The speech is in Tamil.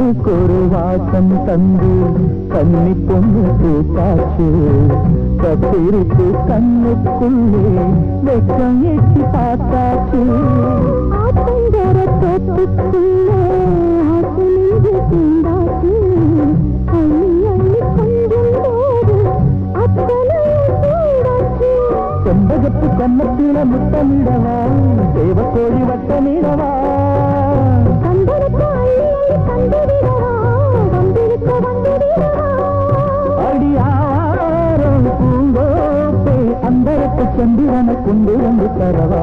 ஒரு வாசம் தந்து கன்னி பொண்ணு பூத்தாச்சு கத்திருக்கு கண்ணுக்குள்ளே வெக்கம் எட்டி பார்த்தாச்சு ஆத்தங்கர தோப்புக்குள்ளே ஆசையின்றி தீண்டாச்சு அள்ளி அள்ளி கொஞ்சம் போது அத்தனை சூடாச்சு செம்பகத்து கன்னத்தில முத்தமிடவா தேவக்கோழி வட்டமிடவா அடியாரம் பூங்கோப்பே அந்தரத்து சந்திரனை கொண்டு வந்து தரவா